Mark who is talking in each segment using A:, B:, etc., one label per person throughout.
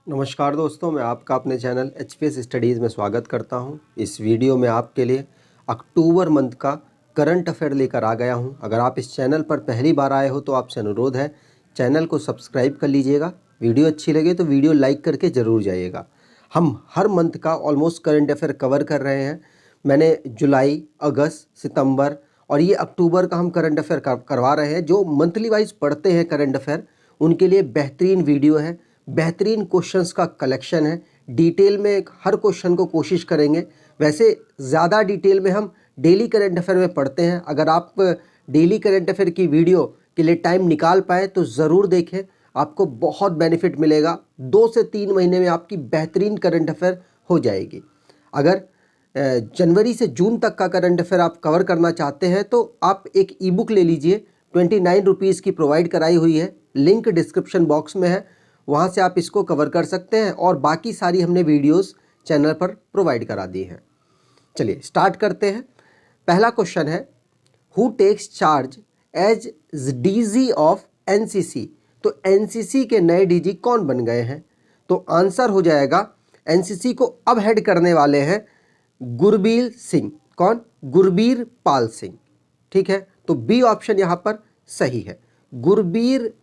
A: नमस्कार दोस्तों, मैं आपका अपने चैनल एचपीएस स्टडीज़ में स्वागत करता हूं। इस वीडियो में आपके लिए अक्टूबर मंथ का करंट अफेयर लेकर आ गया हूं। अगर आप इस चैनल पर पहली बार आए हो तो आपसे अनुरोध है, चैनल को सब्सक्राइब कर लीजिएगा। वीडियो अच्छी लगे तो वीडियो लाइक करके ज़रूर जाइएगा। हम हर मंथ का ऑलमोस्ट करंट अफेयर कवर कर रहे हैं। मैंने जुलाई, अगस्त, सितंबर और ये अक्टूबर का हम करंट अफेयर करवा रहे हैं। जो मंथली वाइज पढ़ते हैं करंट अफेयर, उनके लिए बेहतरीन वीडियो है, बेहतरीन क्वेश्चंस का कलेक्शन है। डिटेल में हर क्वेश्चन को कोशिश करेंगे। वैसे ज़्यादा डिटेल में हम डेली करंट अफेयर में पढ़ते हैं। अगर आप डेली करंट अफेयर की वीडियो के लिए टाइम निकाल पाए तो ज़रूर देखें, आपको बहुत बेनिफिट मिलेगा। 2 से 3 महीने में आपकी बेहतरीन करंट अफेयर हो जाएगी। अगर जनवरी से जून तक का करंट अफेयर आप कवर करना चाहते हैं तो आप एक ई बुक ले लीजिए। 29 रुपीज़ की प्रोवाइड कराई हुई है, लिंक डिस्क्रिप्शन बॉक्स में है, वहाँ से आप इसको कवर कर सकते हैं। और बाकी सारी हमने वीडियोस चैनल पर प्रोवाइड करा दी हैं। चलिए स्टार्ट करते हैं। पहला क्वेश्चन है, who takes charge as DG of NCC. तो एनसीसी के नए डीजी कौन बन गए हैं? तो आंसर हो जाएगा, एनसीसी को अब हेड करने वाले हैं गुरबीर सिंह। कौन? गुरबीर पाल सिंह। ठीक है, तो बी ऑप्शन यहाँ पर सही है। गुरबीर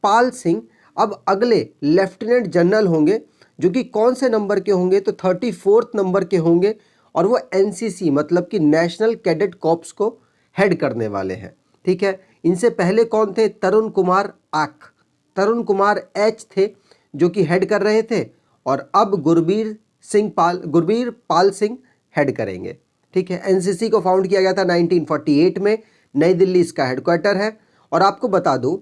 A: पाल सिंह अब अगले लेफ्टिनेंट जनरल होंगे, जो कि कौन से नंबर के होंगे? तो 34th नंबर के होंगे। और वो एनसीसी मतलब कि नेशनल कैडेट कॉर्प्स को हेड करने वाले हैं। ठीक है, इनसे पहले कौन थे? तरुण कुमार आक, तरुण कुमार एच थे जो कि हेड कर रहे थे। और अब गुरबीर पाल सिंह हेड करेंगे। ठीक है, एनसीसी को फाउंड किया गया था 1948 में, नई दिल्ली इसका हेडक्वार्टर है। और आपको बता दूं,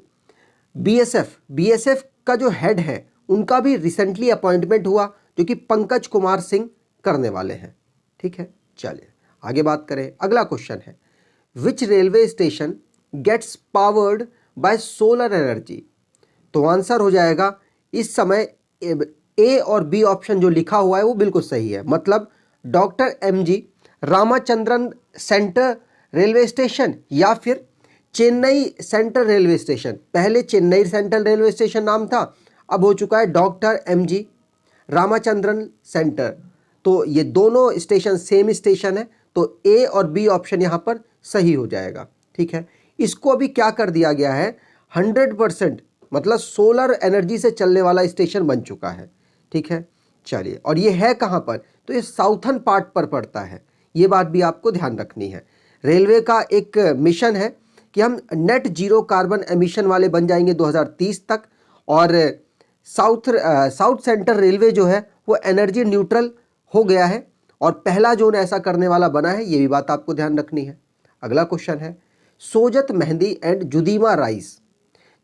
A: बीएसएफ का जो हेड है उनका भी रिसेंटली अपॉइंटमेंट हुआ, जो कि पंकज कुमार सिंह करने वाले हैं। ठीक है, चलिए आगे बात करें। अगला क्वेश्चन है, which railway station gets powered by solar energy. तो आंसर हो जाएगा, इस समय ए और बी ऑप्शन जो लिखा हुआ है वो बिल्कुल सही है। मतलब doctor MG Ramachandran centre railway station या फिर चेन्नई सेंट्रल रेलवे स्टेशन। पहले चेन्नई सेंट्रल रेलवे स्टेशन नाम था, अब हो चुका है डॉक्टर एमजी रामाचंद्रन सेंटर। तो ये दोनों स्टेशन सेम स्टेशन है, तो ए और बी ऑप्शन यहाँ पर सही हो जाएगा। ठीक है, इसको अभी क्या कर दिया गया है, 100% मतलब सोलर एनर्जी से चलने वाला स्टेशन बन चुका है। ठीक है, चलिए, और ये है कहाँ पर? तो ये साउथर्न पार्ट पर पड़ता है। ये बात भी आपको ध्यान रखनी है। रेलवे का एक मिशन है कि हम नेट जीरो कार्बन एमिशन वाले बन जाएंगे 2030 तक। और साउथ सेंट्रल रेलवे जो है वो एनर्जी न्यूट्रल हो गया है और पहला जोन ऐसा करने वाला बना है। ये भी बात आपको ध्यान रखनी है। अगला क्वेश्चन है, सोजत मेहंदी एंड जुदीमा राइस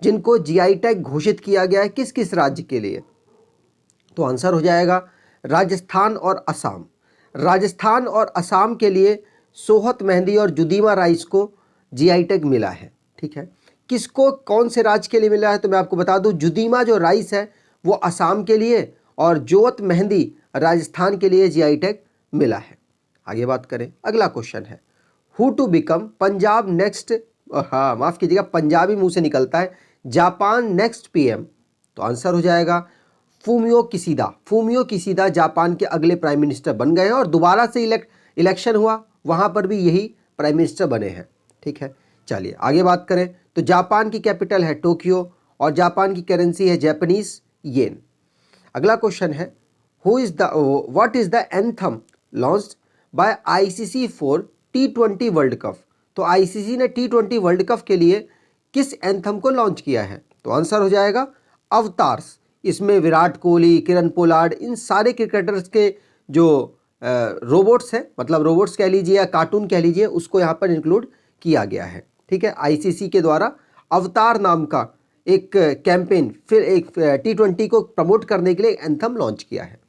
A: जिनको जीआई टैग घोषित किया गया है, किस किस राज्य के लिए? तो आंसर हो जाएगा राजस्थान और असम। राजस्थान और असम के लिए सोहत मेहंदी और जुदीमा राइस को जीआई टैग मिला है। ठीक है, किसको कौन से राज्य के लिए मिला है? तो मैं आपको बता दूं, जुदीमा जो राइस है वो असम के लिए और जोत मेहंदी राजस्थान के लिए जीआई टैग मिला है। आगे बात करें। अगला क्वेश्चन है, who to become Punjab next, हाँ माफ कीजिएगा, पंजाबी मुंह से निकलता है, जापान नेक्स्ट पीएम। तो आंसर हो जाएगा Fumio Kishida. Fumio Kishida Japan के अगले प्राइम मिनिस्टर बन गए हैं और दोबारा से इलेक्शन हुआ, वहां पर भी यही प्राइम मिनिस्टर बने हैं। ठीक है, चलिए आगे बात करें। तो जापान की कैपिटल है टोक्यो और जापान की करेंसी है जापानीज येन। अगला क्वेश्चन है, what is the anthem launched by ICC for T20 world cup. तो आईसीसी ने T20 वर्ल्ड कप के लिए किस एंथम को लॉन्च किया है? तो आंसर हो जाएगा अवतार्स। इसमें विराट कोहली, किरण पोलार्ड, इन सारे क्रिकेटर्स के जो रोबोट्स हैं, मतलब रोबोट्स कह लीजिए या कार्टून कह लीजिए, उसको यहाँ पर इंक्लूड किया गया है। ठीक है, आईसीसी के द्वारा अवतार नाम का एक कैंपेन, फिर एक T20 को प्रमोट करने के लिए एंथम लॉन्च किया है।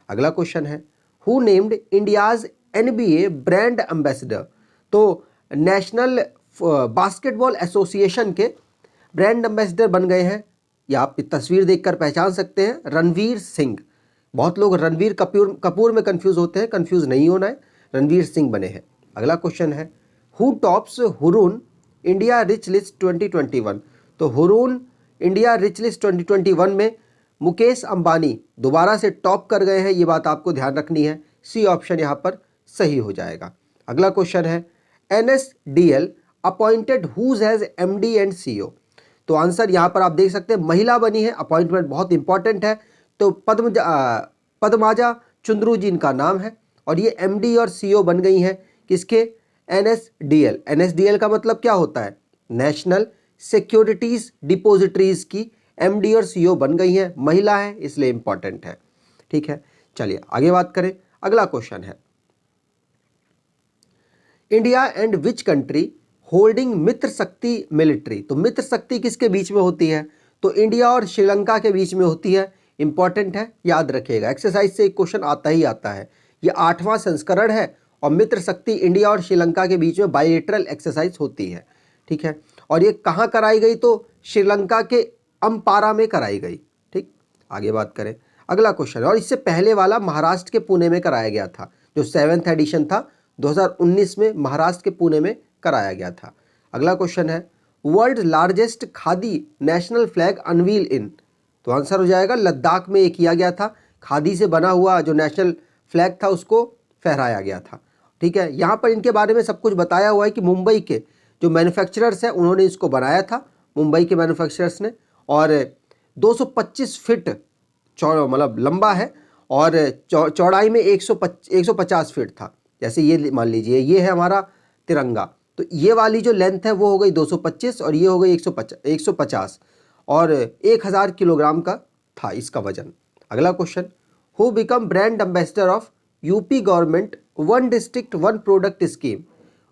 A: अगला क्वेश्चन है, who named India's NBA brand ambassador. तो नेशनल बास्केटबॉल एसोसिएशन के ब्रांड एम्बेसडर बन गए हैं, या आप तस्वीर देखकर पहचान सकते हैं, रणवीर सिंह। बहुत लोग रणवीर कपूर में कंफ्यूज होते हैं, कंफ्यूज नहीं होना है, रणवीर सिंह बने हैं। अगला क्वेश्चन है, who tops Hurun India rich list 2021। तो हुरून इंडिया रिच लिस्ट 2021 में मुकेश अंबानी दोबारा से टॉप कर गए हैं, ये बात आपको ध्यान रखनी है। सी ऑप्शन यहाँ पर सही हो जाएगा। अगला क्वेश्चन है NSDL appointed whose as MD and CEO। तो आंसर यहाँ पर आप देख सकते हैं महिला बनी है, अपॉइंटमेंट बहुत इंपॉर्टेंट है। तो पद्माजा चुंद्रू जी इनका नाम है और ये MD और CEO बन गई हैं किसके? NSDL। NSDL का मतलब क्या होता है? नेशनल सिक्योरिटीज डिपोजिटरीज की MD और CEO बन गई हैं, महिला है इसलिए इंपॉर्टेंट है। ठीक है, चलिए आगे बात करें। अगला क्वेश्चन है India and which country holding Mitra Shakti military. तो मित्र शक्ति किसके बीच में होती है? तो इंडिया और श्रीलंका के बीच में होती है। इंपॉर्टेंट है, याद रखिएगा, एक्सरसाइज से एक क्वेश्चन आता ही आता है। ये 8वां संस्करण है और मित्र शक्ति इंडिया और श्रीलंका के बीच में बायलैटरल एक्सरसाइज होती है। ठीक है, और ये कहाँ कराई गई? तो श्रीलंका के अम्पारा में कराई गई। ठीक, आगे बात करें। अगला क्वेश्चन है, और इससे पहले वाला महाराष्ट्र के पुणे में कराया गया था, जो 7th एडिशन था 2019 में महाराष्ट्र के पुणे में कराया गया था। अगला क्वेश्चन है world largest khadi national flag unveil in. तो आंसर हो जाएगा लद्दाख में ये किया गया था। खादी से बना हुआ जो नेशनल फ्लैग था उसको फहराया गया था। ठीक है, यहाँ पर इनके बारे में सब कुछ बताया हुआ है कि मुंबई के जो मैन्युफैक्चरर्स हैं उन्होंने इसको बनाया था, मुंबई के मैन्युफैक्चरर्स ने। और 225 फीट मतलब लंबा है और चौड़ाई में 150 फीट था। जैसे ये मान लीजिए ये है हमारा तिरंगा, तो ये वाली जो लेंथ है वो हो गई 225 और ये हो गई 150 और 1000 किलोग्राम का था इसका वजन। अगला question, who become brand ambassador of UP government one district one product scheme.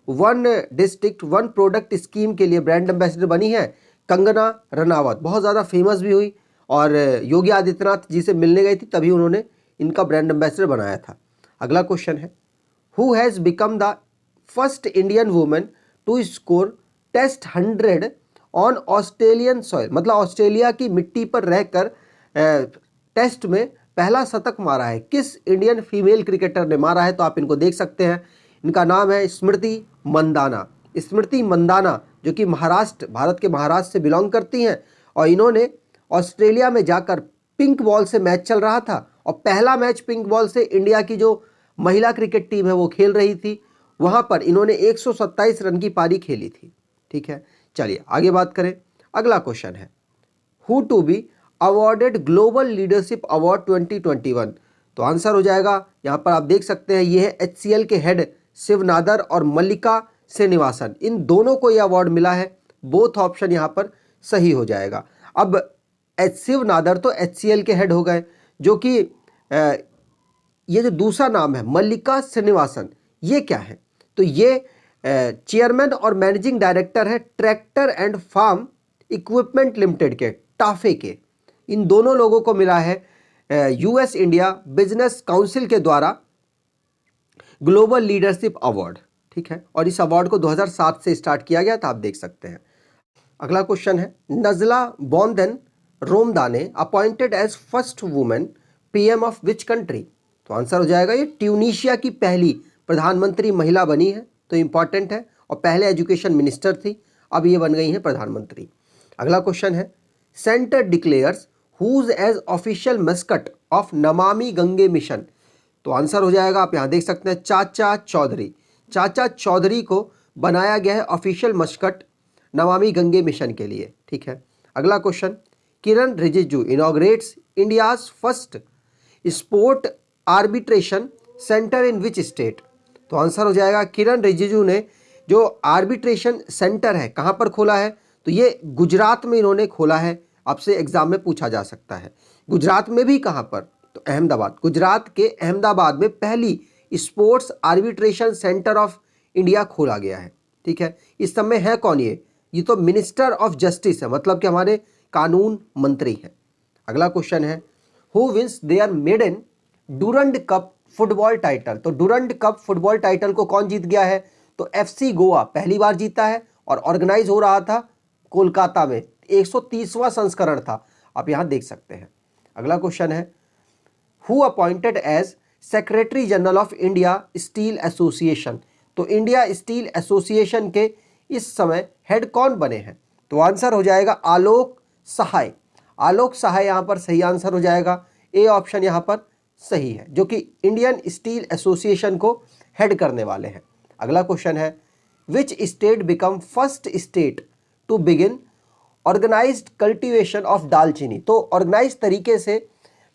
A: One district one product scheme के लिए ब्रांड एम्बेसडर बनी है कंगना रनावत। बहुत ज़्यादा फेमस भी हुई और योगी आदित्यनाथ जी से मिलने गई थी, तभी उन्होंने इनका ब्रांड एम्बेसडर बनाया था। अगला क्वेश्चन है who has become the first Indian women to score test 100 on Australian soil. मतलब ऑस्ट्रेलिया की मिट्टी पर रहकर टेस्ट में पहला शतक मारा है। किस इंडियन फीमेल क्रिकेटर ने मारा है? तो आप इनको देख सकते हैं, इनका नाम है स्मृति मंदाना। स्मृति मंदाना जो कि महाराष्ट्र, भारत के महाराष्ट्र से बिलोंग करती हैं और इन्होंने ऑस्ट्रेलिया में जाकर पिंक बॉल से मैच चल रहा था और पहला मैच पिंक बॉल से इंडिया की जो महिला क्रिकेट टीम है वो खेल रही थी, वहां पर इन्होंने 127 रन की पारी खेली थी। ठीक है, चलिए आगे बात करें। अगला क्वेश्चन है who to be awarded global leadership award 2021। तो आंसर हो जाएगा, यहां पर आप देख सकते हैं ये है HCL के हेड शिव नादर और मल्लिका श्रीनिवासन, इन दोनों को यह अवार्ड मिला है। बोथ ऑप्शन यहां पर सही हो जाएगा। अब शिव नादर तो HCL के हेड हो गए, जो कि ये जो दूसरा नाम है मल्लिका श्रीनिवासन, ये क्या है? तो ये चेयरमैन और मैनेजिंग डायरेक्टर है tractor and farm equipment limited के, टाफे के। इन दोनों लोगों को मिला है US इंडिया बिजनेस काउंसिल के द्वारा ग्लोबल लीडरशिप अवार्ड। ठीक है, और इस अवार्ड को 2007 से स्टार्ट किया गया था, आप देख सकते हैं। अगला क्वेश्चन है Najla Bouden Romdhane appointed as first women PM of which country. तो आंसर हो जाएगा ये ट्यूनीशिया की पहली प्रधानमंत्री महिला बनी है, तो इंपॉर्टेंट है। और पहले एजुकेशन मिनिस्टर थी, अब ये बन गई हैं प्रधानमंत्री। अगला क्वेश्चन है centre declares whose as official mascot of Namami Gange mission. तो आंसर हो जाएगा, आप यहाँ देख सकते हैं, चाचा चौधरी। चाचा चौधरी को बनाया गया है official Muscat Namami Gange mission के लिए। ठीक है, अगला question Kiran Rijiju inaugurates India's first sport arbitration centre in which state. तो आंसर हो जाएगा किरण रिजिजू ने जो आर्बिट्रेशन सेंटर है कहाँ पर खोला है? तो ये गुजरात में इन्होंने खोला है। आपसे एग्जाम में पूछा जा सकता है गुजरात में भी कहाँ पर? तो अहमदाबाद, गुजरात के अहमदाबाद में पहली sports arbitration centre of India खोला गया है। ठीक है, इस समय है कौन ये तो मिनिस्टर ऑफ जस्टिस है, मतलब कि हमारे कानून मंत्री हैं। अगला क्वेश्चन है who wins their maiden Durand Cup football title. तो डूरंड कप फुटबॉल टाइटल को कौन जीत गया है? तो FC गोवा पहली बार जीता है और ऑर्गेनाइज हो रहा था कोलकाता में, 130वां संस्करण था, आप यहां देख सकते हैं। अगला क्वेश्चन है who appointed as secretary general of India Steel Association. तो इंडिया स्टील एसोसिएशन के इस समय हेड कौन बने हैं? तो आंसर हो जाएगा आलोक सहाय। आलोक सहाय यहाँ पर सही आंसर हो जाएगा। ए ऑप्शन यहाँ पर सही है, जो कि इंडियन स्टील एसोसिएशन को हेड करने वाले हैं। अगला क्वेश्चन है, which state become first state to begin organised cultivation of dalchini. तो ऑर्गेनाइज तरीके से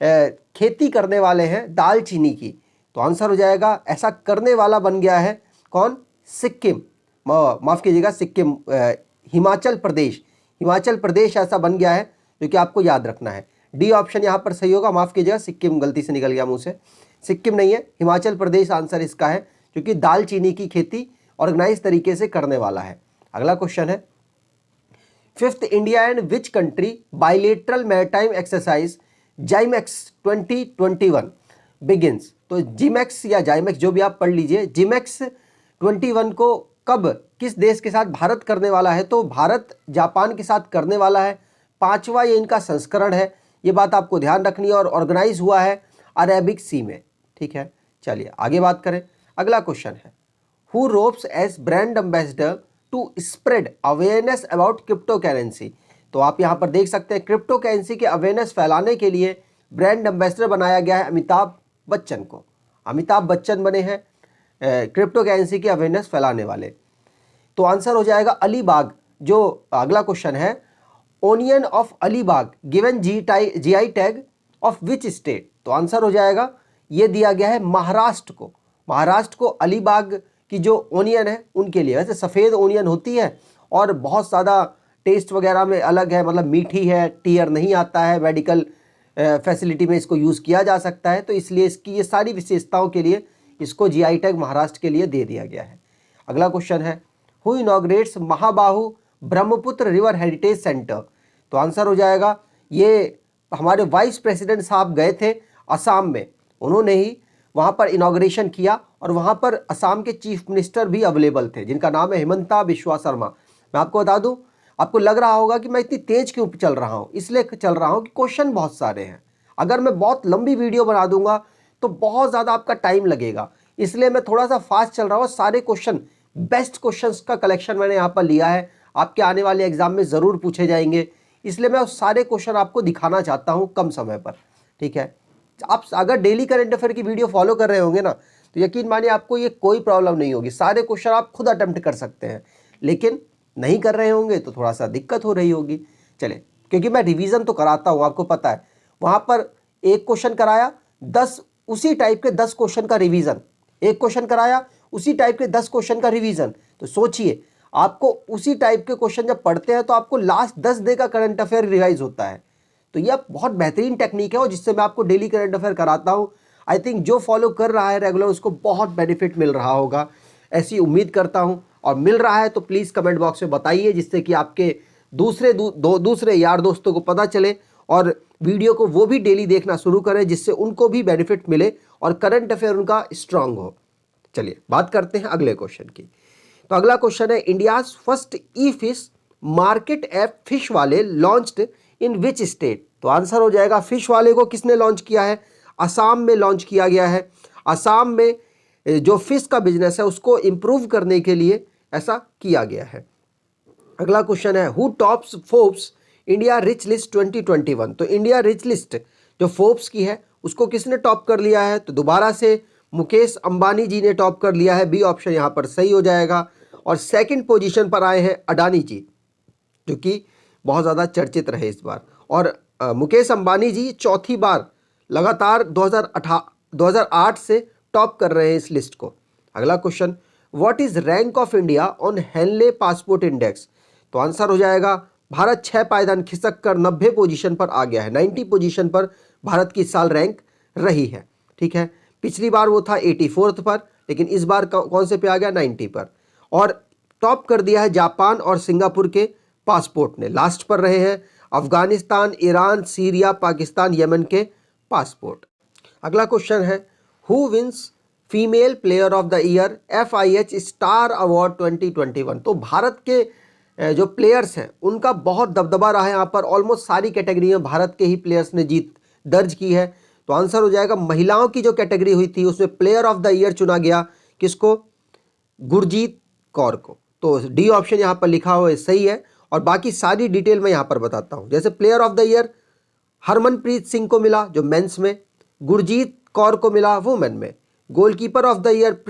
A: खेती करने वाले हैं दालचीनी की। तो आंसर हो जाएगा, ऐसा करने वाला बन गया है कौन? सिक्किम, माफ कीजिएगा सिक्किम, हिमाचल प्रदेश। हिमाचल प्रदेश ऐसा बन गया है, जो कि आपको याद रखना है। डी ऑप्शन यहाँ पर सही होगा, माफ कीजिएगा सिक्किम गलती से निकल गया मुंह से, सिक्किम नहीं है, हिमाचल प्रदेश आंसर इसका है, क्योंकि दालचीनी की खेती ऑर्गेनाइज तरीके से करने वाला है। अगला क्वेश्चन है, fifth India and which country bilateral maritime exercise JIMEX 2021 begins. तो जिमेक्स या जाइमेक्स जो भी आप पढ़ लीजिए, जिमेक्स 21 को कब किस देश के साथ भारत करने वाला है? तो भारत जापान के साथ करने वाला है। 5वां ये इनका संस्करण है, ये बात आपको ध्यान रखनी है, और ऑर्गेनाइज हुआ है अरेबिक सी में। ठीक है, चलिए आगे बात करें। अगला क्वेश्चन है, who ropes as brand ambassador to spread awareness about crypto currency. तो आप यहाँ पर देख सकते हैं, क्रिप्टो करेंसी के अवेयरनेस फैलाने के लिए ब्रांड एम्बेसडर बनाया गया है अमिताभ बच्चन को। अमिताभ बच्चन बने हैं क्रिप्टो करेंसी की अवेयरनेस फैलाने वाले। तो आंसर हो जाएगा अलीबाग। जो अगला क्वेश्चन है, onion of Alibag given GI tag of which state. तो आंसर हो जाएगा, ये दिया गया है महाराष्ट्र को। महाराष्ट्र को अलीबाग की जो ओनियन है उनके लिए। वैसे सफ़ेद ओनियन होती है और बहुत ज़्यादा टेस्ट वगैरह में अलग है, मतलब मीठी है, टीयर नहीं आता है, मेडिकल फैसिलिटी में इसको यूज़ किया जा सकता है, तो इसलिए इसकी ये सारी विशेषताओं के लिए इसको जीआई टैग महाराष्ट्र के लिए दे दिया गया है। अगला क्वेश्चन है, who inaugurates Mahabahu Brahmaputra river heritage centre. तो आंसर हो जाएगा, ये हमारे वाइस प्रेसिडेंट साहब गए थे असम में, उन्होंने ही वहाँ पर इनॉग्रेशन किया, और वहाँ पर असम के चीफ मिनिस्टर भी अवेलेबल थे, जिनका नाम है हिमंता बिश्वा शर्मा। मैं आपको बता दूं, आपको लग रहा होगा कि मैं इतनी तेज क्यों चल रहा हूँ, इसलिए चल रहा हूँ कि क्वेश्चन बहुत सारे हैं। अगर मैं बहुत लंबी वीडियो बना दूंगा तो बहुत ज़्यादा आपका टाइम लगेगा, इसलिए मैं थोड़ा सा फास्ट चल रहा हूँ। सारे क्वेश्चन, बेस्ट क्वेश्चंस का कलेक्शन मैंने यहाँ पर लिया है, आपके आने वाले एग्जाम में ज़रूर पूछे जाएंगे, इसलिए मैं उस सारे क्वेश्चन आपको दिखाना चाहता हूँ कम समय पर। ठीक है, आप अगर डेली करंट अफेयर की वीडियो फॉलो कर रहे होंगे ना, तो यकीन मानिए आपको ये कोई प्रॉब्लम नहीं होगी, सारे क्वेश्चन आप खुद अटेम्प्ट कर सकते हैं। लेकिन नहीं कर रहे होंगे तो थोड़ा सा दिक्कत हो रही होगी। चले, क्योंकि मैं रिवीजन तो कराता हूँ, आपको पता है, वहाँ पर एक क्वेश्चन कराया 10 उसी टाइप के 10 क्वेश्चन का रिवीजन, एक क्वेश्चन कराया उसी टाइप के 10 क्वेश्चन का रिवीजन। तो सोचिए, आपको उसी टाइप के क्वेश्चन जब पढ़ते हैं तो आपको लास्ट 10 डे का करंट अफेयर रिवाइज होता है। तो यह बहुत बेहतरीन टेक्निक है, और जिससे मैं आपको डेली करंट अफेयर कराता हूँ। आई थिंक जो फॉलो कर रहा है रेगुलर उसको बहुत बेनिफिट मिल रहा होगा, ऐसी उम्मीद करता हूँ। और मिल रहा है तो प्लीज़ कमेंट बॉक्स में बताइए, जिससे कि आपके दूसरे यार दोस्तों को पता चले, और वीडियो को वो भी डेली देखना शुरू करें, जिससे उनको भी बेनिफिट मिले और करंट अफेयर उनका स्ट्रांग हो। चलिए बात करते हैं अगले क्वेश्चन की। तो अगला क्वेश्चन है, इंडियाज फर्स्ट ई फिश मार्केट ऐप फिश वाले लॉन्च्ड इन विच स्टेट। तो आंसर हो जाएगा, फिश वाले को किसने लॉन्च किया है? असम में लॉन्च किया गया है। असम में जो फिश का बिजनेस है उसको इंप्रूव करने के लिए ऐसा किया गया है। अगला क्वेश्चन है, who tops Forbes India rich list 2021। तो इंडिया रिच लिस्ट जो फोर्ब्स की है उसको किसने टॉप कर लिया है? तो दोबारा से मुकेश अंबानी जी ने टॉप कर लिया है। बी ऑप्शन यहाँ पर सही हो जाएगा। और सेकंड पोजीशन पर आए हैं अडानी जी, जो कि बहुत ज़्यादा चर्चित रहे इस बार। और मुकेश अंबानी जी चौथी बार लगातार 2008 से टॉप कर रहे हैं इस लिस्ट को। अगला question, what is rank of India on Henley passport index. तो आंसर हो जाएगा, भारत 6 पायदान खिसक कर 90 पोजीशन पर आ गया है। 90 पोजीशन पर भारत की इस साल रैंक रही है। ठीक है, पिछली बार वो था 84th पर, लेकिन इस बार कौन से पे आ गया? 90 पर। और टॉप कर दिया है जापान और सिंगापुर के पासपोर्ट ने। लास्ट पर रहे हैं Afghanistan, Iran, Syria, Pakistan, Yemen के पासपोर्ट। अगला क्वेश्चन है, who wins female player of the year FIH star award 2021। तो भारत के जो प्लेयर्स हैं उनका बहुत दबदबा रहा है यहाँ पर। ऑलमोस्ट सारी कैटेगरी में भारत के ही प्लेयर्स ने जीत दर्ज की है। तो आंसर हो जाएगा, महिलाओं की जो कैटेगरी हुई थी उसमें प्लेयर ऑफ द ईयर चुना गया किसको? गुरजीत कौर को। तो डी ऑप्शन यहाँ पर लिखा हुआ है सही है। और बाकी सारी डिटेल मैं यहाँ पर बताता हूँ। जैसे player of the year Harmanpreet Singh को मिला जो मेंस में, गुरजीत कौर को मिला वुमेन में, goalkeeper of the year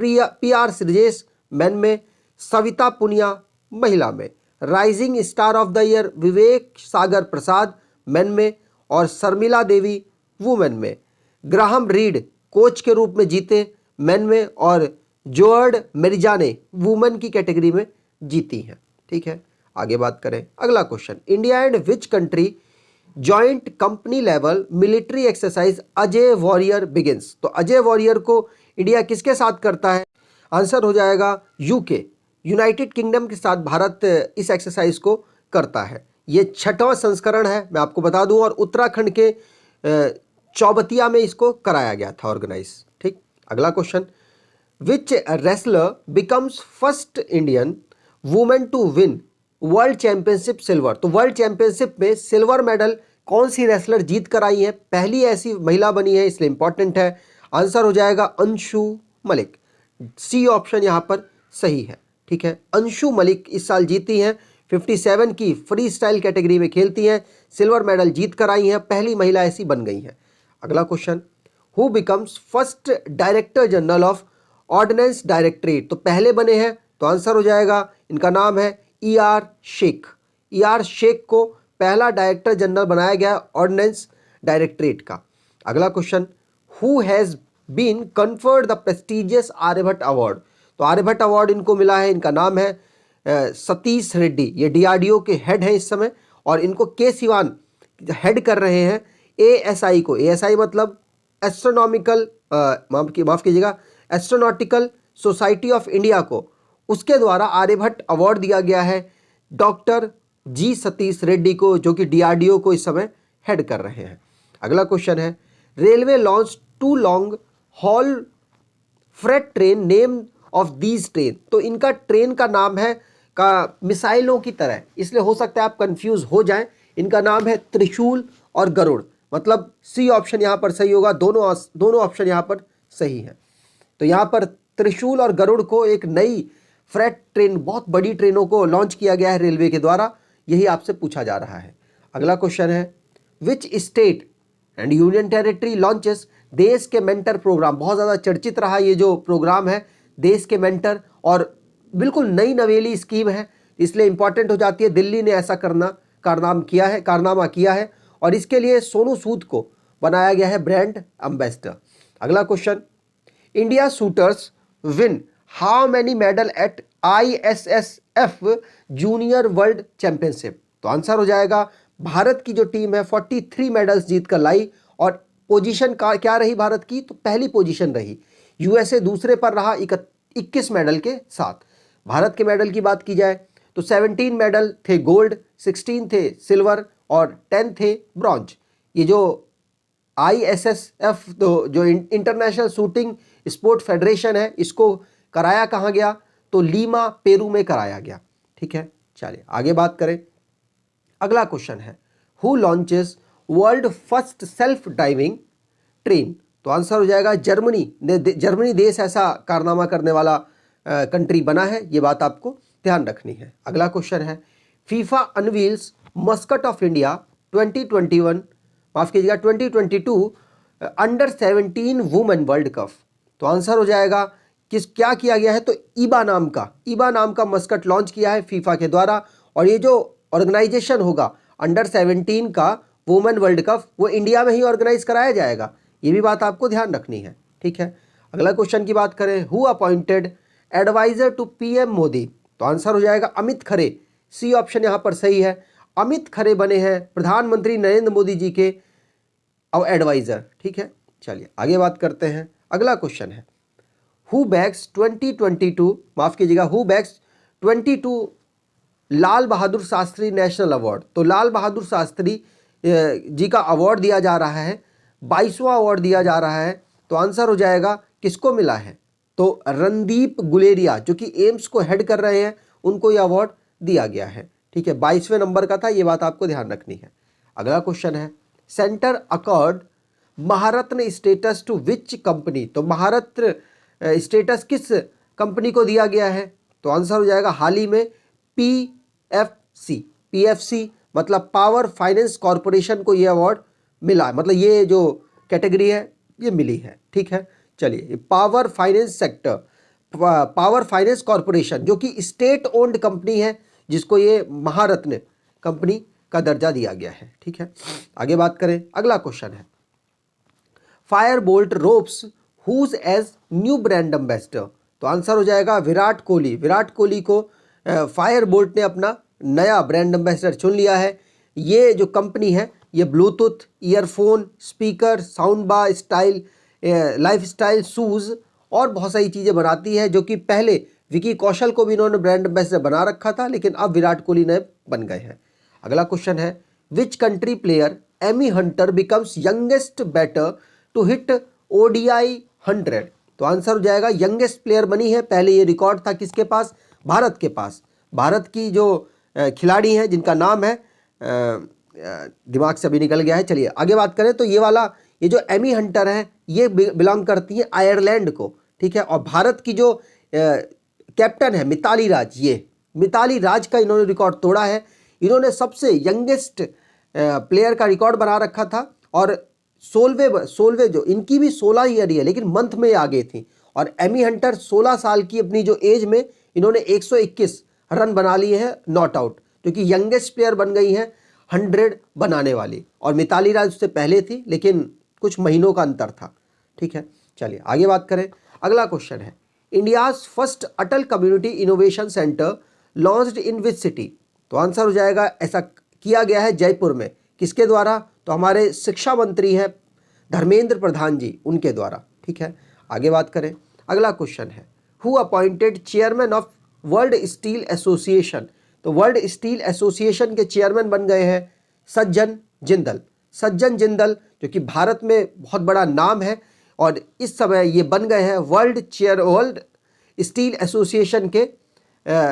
A: PR Sreejesh main में, सविता पुनिया महिला में, rising star of the year Vivek Sagar Prasad main में और शर्मिला देवी वुमेन में, ग्राहम रीड कोच के रूप में जीते मेन में और जोर्ड मेरिजा ने वुमेन की कैटेगरी में जीती हैं। ठीक है, आगे बात करें। अगला question, India and which country joint company level military exercise Ajay warrior begins. तो अजय वॉरियर को इंडिया किसके साथ करता है? आंसर हो जाएगा यूके, यूनाइटेड किंगडम के साथ भारत इस एक्सरसाइज को करता है। ये 6वां संस्करण है, मैं आपको बता दूं, और उत्तराखंड के चौबतिया में इसको कराया गया था ऑर्गेनाइज। ठीक, अगला question, which wrestler becomes first Indian women to win world championship silver. तो वर्ल्ड चैंपियनशिप में सिल्वर मेडल कौन सी रेसलर जीत कर आई है? पहली ऐसी महिला बनी है, इसलिए इंपॉर्टेंट है। आंसर हो जाएगा अंशु मलिक, सी ऑप्शन यहां पर सही है। ठीक है, अंशु मलिक इस साल जीती हैं, 57 की फ्री स्टाइल कैटेगरी में खेलती हैं, सिल्वर मेडल जीत कर आई हैं, पहली महिला ऐसी बन गई हैं। अगला question, who becomes first director general of ordnance directorate. तो पहले बने हैं, तो आंसर हो जाएगा, इनका नाम है ER शेख। ER शेख को पहला डायरेक्टर जनरल बनाया गया ऑर्डिनेंस डायरेक्टरेट का। अगला question, who has been conferred the prestigious Aryabhatta award. तो आर्यभट्ट अवार्ड इनको मिला है, इनका नाम है सतीश रेड्डी। ये DRDO के हेड हैं इस समय, और इनको के सिवान हेड कर रहे हैं ASI को। ASI मतलब एस्ट्रोनॉमिकल माफ कीजिएगा एस्ट्रोनॉटिकल सोसाइटी ऑफ इंडिया को, उसके द्वारा आर्यभट्ट अवार्ड दिया गया है डॉक्टर G सतीश रेड्डी को, जो कि DRDO को इस समय हेड कर रहे हैं। अगला क्वेश्चन है, railway launch 2 long haul freight train name of these train. तो इनका ट्रेन का नाम है का मिसाइलों की तरह, इसलिए हो सकता है आप कंफ्यूज हो जाएं। इनका नाम है त्रिशूल और गरुड़, मतलब सी ऑप्शन यहां पर सही होगा। दोनों ऑप्शन यहां पर सही है। तो यहां पर त्रिशूल और गरुड़ को एक नई फ्रेट ट्रेन, बहुत बड़ी ट्रेनों को लॉन्च किया गया है रेलवे के द्वारा, यही आपसे पूछा जा रहा है। अगला क्वेश्चन है, which state and union territory launches देश के मेंटर प्रोग्राम। बहुत ज़्यादा चर्चित रहा ये जो प्रोग्राम है देश के मेंटर, और बिल्कुल नई नवेली स्कीम है, इसलिए इंपॉर्टेंट हो जाती है। दिल्ली ने ऐसा कारनामा किया है और इसके लिए सोनू सूद को बनाया गया है ब्रांड एम्बेसडर। अगला question, India shooters win how many medal at ISSF junior world championship. तो आंसर हो जाएगा, भारत की जो टीम है 43 मेडल्स जीत कर लाई, और पोजीशन क्या रही भारत की? तो पहली पोजीशन रही। USA दूसरे पर रहा 21 मेडल के साथ। भारत के मेडल की बात की जाए तो 17 मेडल थे गोल्ड, 16 थे सिल्वर और 10 थे ब्रॉन्ज। ये जो ISSF जो इंटरनेशनल शूटिंग स्पोर्ट फेडरेशन है, इसको कराया कहाँ गया? तो लीमा पेरू में कराया गया। ठीक है, चलिए आगे बात करें। अगला क्वेश्चन है, who launches world first self driving train. तो आंसर हो जाएगा जर्मनी देश ऐसा कारनामा करने वाला कंट्री बना है, ये बात आपको ध्यान रखनी है। अगला क्वेश्चन है, FIFA unveils Muscat of India 2021 माफ कीजिएगा 2022 अंडर 17 वुमेन वर्ल्ड कप। तो आंसर हो जाएगा, क्या किया गया है? तो ईबा नाम का मस्कट लॉन्च किया है फीफा के द्वारा, और ये जो ऑर्गेनाइजेशन होगा अंडर 17 का वुमेन वर्ल्ड कप, वो इंडिया में ही ऑर्गेनाइज कराया जाएगा, ये भी बात आपको ध्यान रखनी है। ठीक है, अगला क्वेश्चन की बात करें, who appointed advisor to PM Modi. तो आंसर हो जाएगा अमित खरे, सी ऑप्शन यहां पर सही है। अमित खरे बने हैं प्रधानमंत्री नरेंद्र मोदी जी के एडवाइजर। ठीक है, चलिए आगे बात करते हैं। अगला क्वेश्चन है, हु बैग्स 2022 माफ कीजिएगा who bags 22 Lal Bahadur Shastri national award. तो लाल बहादुर शास्त्री जी का अवार्ड दिया जा रहा है, 22वां अवार्ड दिया जा रहा है। तो आंसर हो जाएगा, किसको मिला है? तो रणदीप गुलेरिया, जो कि एम्स को हेड कर रहे हैं, उनको यह अवार्ड दिया गया है। ठीक है, 22वें नंबर का था, ये बात आपको ध्यान रखनी है। अगला क्वेश्चन है, centre accord Maharatna status to which company. तो महारत्न स्टेटस किस कंपनी को दिया गया है? तो आंसर हो जाएगा, हाल ही में PFC मतलब पावर फाइनेंस कॉरपोरेशन को यह अवार्ड मिला, मतलब ये जो कैटेगरी है ये मिली है, ठीक है। चलिए, power finance sector, power finance corporation जो कि स्टेट ओन्ड कंपनी है, जिसको ये महारत्न कंपनी का दर्जा दिया गया है, ठीक है। आगे बात करें, अगला क्वेश्चन है Fire Boltt ropes whose as new brand ambassador. तो आंसर हो जाएगा विराट कोहली। विराट कोहली को फायर बोल्ट ने अपना नया ब्रांड एम्बेसडर चुन लिया है। ये जो कंपनी है ये Bluetooth, earphone, speaker, sound bar, style, life style shoes और बहुत सारी चीज़ें बनाती है, जो कि पहले विकी कौशल को भी इन्होंने ब्रांड एम्बेसडर बना रखा था, लेकिन अब विराट कोहली ने बन गए हैं। अगला क्वेश्चन है which country player Amy Hunter becomes youngest batter to hit ODI 100। तो आंसर हो जाएगा यंगेस्ट प्लेयर बनी है। पहले ये रिकॉर्ड था किसके पास? भारत के पास। भारत की जो खिलाड़ी हैं जिनका नाम है, दिमाग से अभी निकल गया है। चलिए आगे बात करें तो ये जो एमी हंटर है ये बिलोंग करती है आयरलैंड को, ठीक है। और भारत की जो कैप्टन है मिताली राज, ये मिताली राज का इन्होंने रिकॉर्ड तोड़ा है। इन्होंने सबसे यंगेस्ट प्लेयर का रिकॉर्ड बना रखा था और 16 जो इनकी भी 16 ईयर ही है, लेकिन मंथ में आगे थी। और एमी हंटर 16 साल की अपनी जो एज में इन्होंने 121 रन बना लिए हैं नॉट आउट, क्योंकि यंगेस्ट प्लेयर बन गई हैं 100 बनाने वाली। और मिताली राज उससे पहले थी, लेकिन कुछ महीनों का अंतर था, ठीक है। चलिए आगे बात करें, अगला क्वेश्चन है India's first Atal community innovation centre launched in which city. तो आंसर हो जाएगा ऐसा किया गया है जयपुर में। किसके द्वारा? तो हमारे शिक्षा मंत्री हैं धर्मेंद्र प्रधान जी, उनके द्वारा, ठीक है। आगे बात करें, अगला क्वेश्चन है who appointed chairman of world steel Association. तो वर्ल्ड स्टील एसोसिएशन के चेयरमैन बन गए हैं सज्जन जिंदल। सज्जन जिंदल जो कि भारत में बहुत बड़ा नाम है और इस समय ये बन गए हैं वर्ल्ड स्टील एसोसिएशन के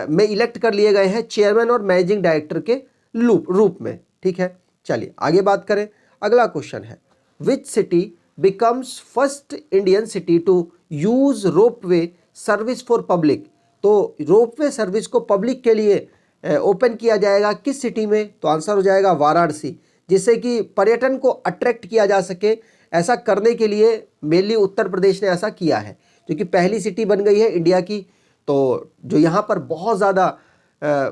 A: में इलेक्ट कर लिए गए हैं चेयरमैन और मैनेजिंग डायरेक्टर के रूप में, ठीक है। चलिए आगे बात करें, अगला क्वेश्चन है which city becomes first Indian city to use ropeway service for public. तो रोपवे सर्विस को पब्लिक के लिए ओपन किया जाएगा किस सिटी में? तो आंसर हो जाएगा वाराणसी, जिससे कि पर्यटन को अट्रैक्ट किया जा सके। ऐसा करने के लिए मेनली उत्तर प्रदेश ने ऐसा किया है, क्योंकि पहली सिटी बन गई है इंडिया की, तो जो यहाँ पर बहुत ज़्यादा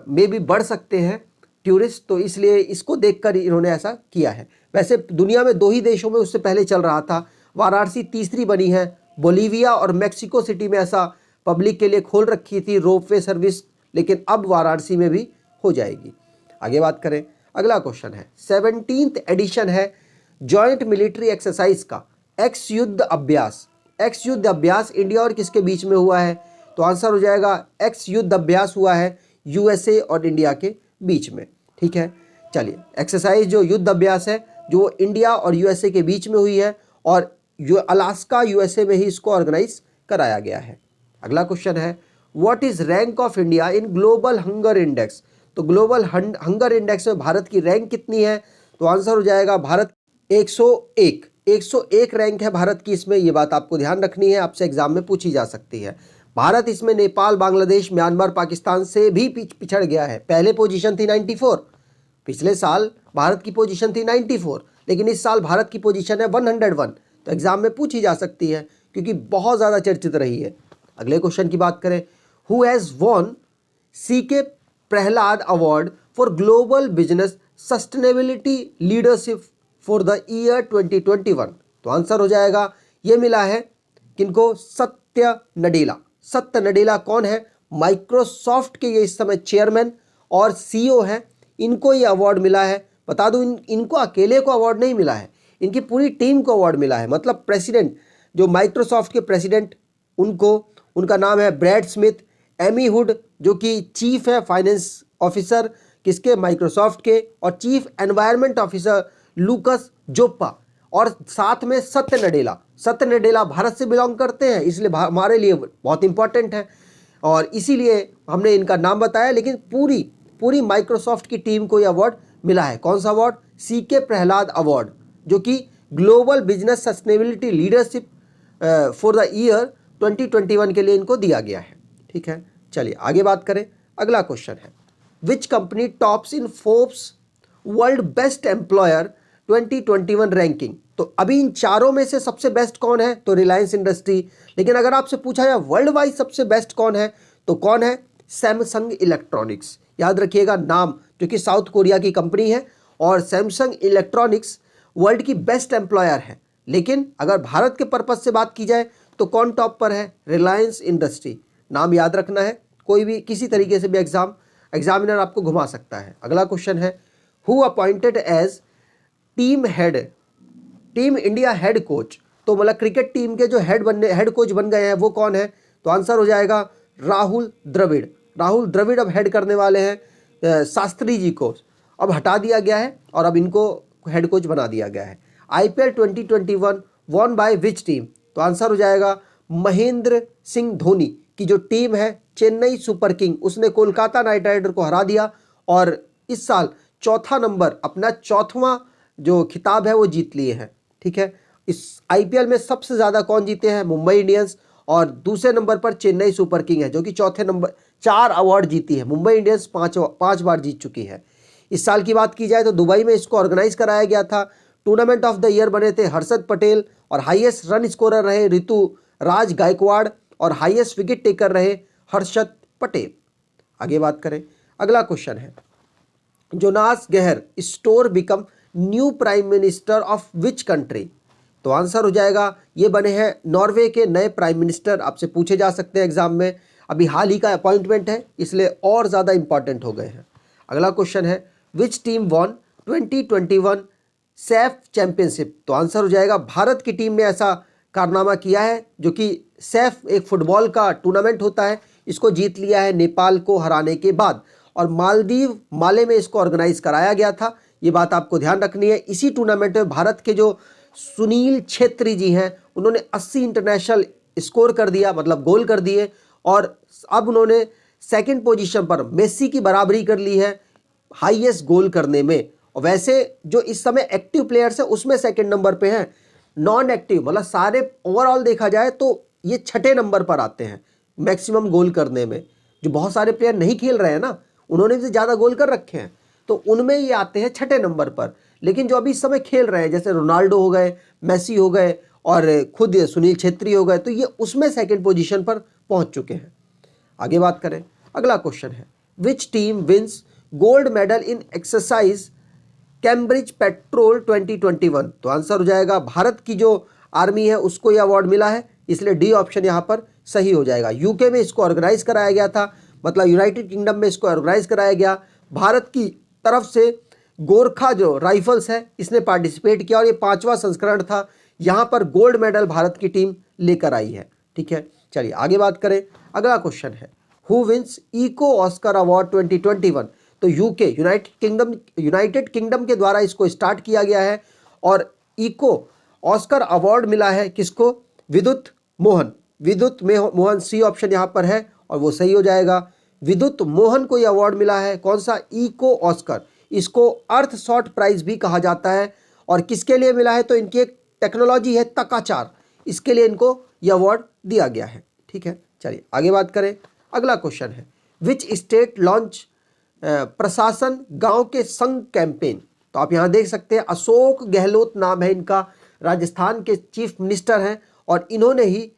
A: में भी बढ़ सकते हैं टूरिस्ट, तो इसलिए इसको देखकर इन्होंने ऐसा किया है। वैसे दुनिया में 2 ही देशों में उससे पहले चल रहा था, वाराणसी तीसरी बनी है। बोलीविया और मेक्सिको सिटी में ऐसा पब्लिक के लिए खोल रखी थी रोपवे सर्विस, लेकिन अब वाराणसी में भी हो जाएगी। आगे बात करें, अगला क्वेश्चन है 17th एडिशन है जॉइंट मिलिट्री एक्सरसाइज का एक्स युद्ध अभ्यास। एक्स युद्ध अभ्यास इंडिया और किसके बीच में हुआ है? तो आंसर हो जाएगा एक्स युद्ध अभ्यास हुआ है USA और इंडिया के बीच में, ठीक है। चलिए, एक्सरसाइज जो युद्ध अभ्यास है जो इंडिया और USA के बीच में हुई है और जो अलास्का USA में ही इसको ऑर्गेनाइज कराया गया है। अगला क्वेश्चन है what is rank of India in global hunger index. तो ग्लोबल हंगर इंडेक्स में भारत की रैंक कितनी है? तो आंसर हो जाएगा भारत 101 रैंक है भारत की इसमें। ये बात आपको ध्यान रखनी है, आपसे एग्जाम में पूछी जा सकती है। भारत इसमें नेपाल, बांग्लादेश, म्यांमार, पाकिस्तान से भी पिछड़ गया है। पहले पोजीशन थी 94, पिछले साल भारत की पोजीशन थी 94, लेकिन इस साल भारत की पोजीशन है 101। तो एग्जाम में पूछी जा सकती है क्योंकि बहुत ज़्यादा चर्चित रही है। अगले क्वेश्चन की बात करें, who has won CK Prahlad award for global business sustainability leadership for the year 2021। तो आंसर हो जाएगा ये मिला है किनको? सत्य नडेला। सत्य नडेला कौन है? माइक्रोसॉफ्ट के ये इस समय चेयरमैन और CEO हैं। इनको ये अवार्ड मिला है। बता दूं, इनको अकेले को अवार्ड नहीं मिला है, इनकी पूरी टीम को अवार्ड मिला है। मतलब प्रेसिडेंट, जो माइक्रोसॉफ्ट के प्रेसिडेंट, उनका नाम है ब्रैड स्मिथ। एमी हुड जो कि चीफ है फाइनेंस ऑफिसर किसके? माइक्रोसॉफ्ट के। और चीफ एनवायरनमेंट ऑफिसर लूकस जोप्पा। और साथ में सत्य नडेला। सत्य नडेला भारत से बिलोंग करते हैं, इसलिए हमारे लिए बहुत इंपॉर्टेंट है और इसीलिए हमने इनका नाम बताया। लेकिन पूरी माइक्रोसॉफ्ट की टीम को यह अवार्ड मिला है। कौन सा अवार्ड? CK प्रहलाद अवार्ड, जो कि global business sustainability leadership for the year 2021 के लिए इनको दिया गया है, ठीक है। चलिए आगे बात करें, अगला क्वेश्चन है which company tops in Forbes world best employer 2021 ranking. तो अभी इन चारों में से सबसे बेस्ट कौन है, तो रिलायंस इंडस्ट्री। लेकिन अगर आपसे पूछा जाए वर्ल्ड वाइड सबसे बेस्ट कौन है, तो कौन है, सैमसंग इलेक्ट्रॉनिक्स। याद रखिएगा नाम, क्योंकि साउथ कोरिया की कंपनी है और सैमसंग इलेक्ट्रॉनिक्स वर्ल्ड की बेस्ट एम्प्लॉयर है। लेकिन अगर भारत के पर्पज से बात की जाए तो कौन टॉप पर है, रिलायंस इंडस्ट्री। नाम याद रखना है, कोई भी किसी तरीके से भी एग्जामिनर आपको घुमा सकता है। अगला क्वेश्चन है, who appointed as team India head coach. तो मतलब क्रिकेट टीम के जो हेड कोच बन गए हैं वो कौन है, तो आंसर हो जाएगा राहुल द्रविड़। राहुल द्रविड़ अब हेड करने वाले हैं शास्त्री जी को, अब हटा दिया गया है और अब इनको हेड कोच बना दिया गया है। IPL 2021 won by which team, तो आंसर हो जाएगा महेंद्र सिंह धोनी की जो टीम है चेन्नई सुपर किंग, उसने कोलकाता नाइट राइडर को हरा दिया और इस साल चौथा नंबर, अपना चौथवा जो खिताब है वो जीत लिए हैं। ठीक है, इस IPL में सबसे ज़्यादा कौन जीते हैं, मुंबई इंडियंस, और दूसरे नंबर पर चेन्नई सुपर किंग है जो कि चौथे नंबर 4 अवार्ड जीती है। मुंबई इंडियंस 5 बार जीत चुकी है। इस साल की बात की जाए तो दुबई में इसको ऑर्गेनाइज कराया गया था। टूर्नामेंट ऑफ द ईयर बने थे हर्षद पटेल और हाईएस्ट रन स्कोरर रहे ऋतु राज गायकवाड़ और हाईएस्ट विकेट टेकर रहे हर्षद पटेल। आगे बात करें, अगला क्वेश्चन है, Jonas Gahr Store become new prime minister of which country. तो आंसर हो जाएगा, ये बने हैं नॉर्वे के नए प्राइम मिनिस्टर। आपसे पूछे जा सकते हैं एग्जाम में, अभी हाल ही का अपॉइंटमेंट है इसलिए और ज़्यादा इंपॉर्टेंट हो गए हैं। अगला क्वेश्चन है, which team von 2021 Saif championship. तो आंसर हो जाएगा, भारत की टीम ने ऐसा कारनामा किया है जो कि सैफ एक फुटबॉल का टूर्नामेंट होता है, इसको जीत लिया है नेपाल को हराने के बाद, और माले में इसको ऑर्गेनाइज कराया गया था। ये बात आपको ध्यान रखनी है। इसी टूर्नामेंट में भारत के जो सुनील छेत्री जी हैं उन्होंने 80 इंटरनेशनल स्कोर कर दिया, मतलब गोल कर दिए, और अब उन्होंने सेकंड पोजीशन पर मेसी की बराबरी कर ली है हाईएस्ट गोल करने में। और वैसे जो इस समय एक्टिव प्लेयर्स हैं उसमें सेकंड नंबर पे हैं, नॉन एक्टिव मतलब सारे ओवरऑल देखा जाए तो ये छठे नंबर पर आते हैं मैक्सिमम गोल करने में। जो बहुत सारे प्लेयर नहीं खेल रहे हैं ना, उन्होंने भी ज़्यादा गोल कर रखे हैं, तो उनमें ये आते हैं छठे नंबर पर। लेकिन जो अभी इस समय खेल रहे हैं जैसे रोनाल्डो हो गए, मेसी हो गए और खुद सुनील छेत्री हो गए, तो ये उसमें सेकंड पोजीशन पर पहुंच चुके हैं। आगे बात करें, अगला क्वेश्चन है, which team wins gold medal in exercise Cambridge patrol 2021। तो आंसर हो जाएगा, भारत की जो आर्मी है उसको यह अवार्ड मिला है, इसलिए डी ऑप्शन यहाँ पर सही हो जाएगा। यूके में इसको ऑर्गेनाइज कराया गया था, मतलब यूनाइटेड किंगडम में इसको ऑर्गेनाइज कराया गया। भारत की तरफ से गोरखा जो राइफल्स है इसने पार्टिसिपेट किया और ये 5वां संस्करण था। यहाँ पर गोल्ड मेडल भारत की टीम लेकर आई है। ठीक है, चलिए आगे बात करें। अगला क्वेश्चन है, who wins eco Oscar award 2021। तो यूनाइटेड किंगडम के द्वारा इसको स्टार्ट किया गया है और इको ऑस्कर अवार्ड मिला है किसको, विद्युत मोहन सी ऑप्शन यहाँ पर है और वो सही हो जाएगा। विद्युत मोहन को यह अवार्ड मिला है, कौन सा, इको ऑस्कर। इसको अर्थ शॉट प्राइज भी कहा जाता है और किसके लिए मिला है, तो इनकी एक टेक्नोलॉजी है तकाचार, इसके लिए इनको यह अवार्ड दिया गया है। ठीक है, चलिए आगे बात करें। अगला क्वेश्चन है, विच स्टेट लॉन्च प्रशासन गांव के संग कैंपेन। तो आप यहां देख सकते हैं अशोक गहलोत नाम है इनका, राजस्थान के चीफ मिनिस्टर हैं और इन्होंने ही